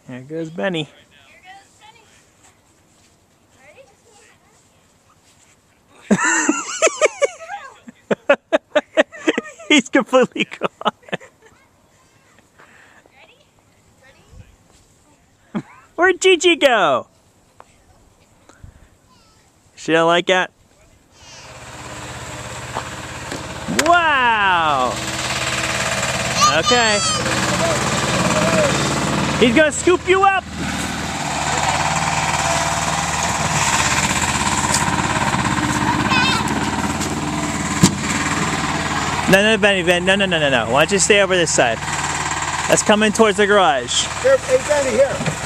There goes Benny. He's completely gone. Where'd Gigi go? She don't like that? Wow! Okay. He's gonna scoop you up! No, Benny, no. Why don't you stay over this side? That's coming towards the garage. Here, hey, Benny, here.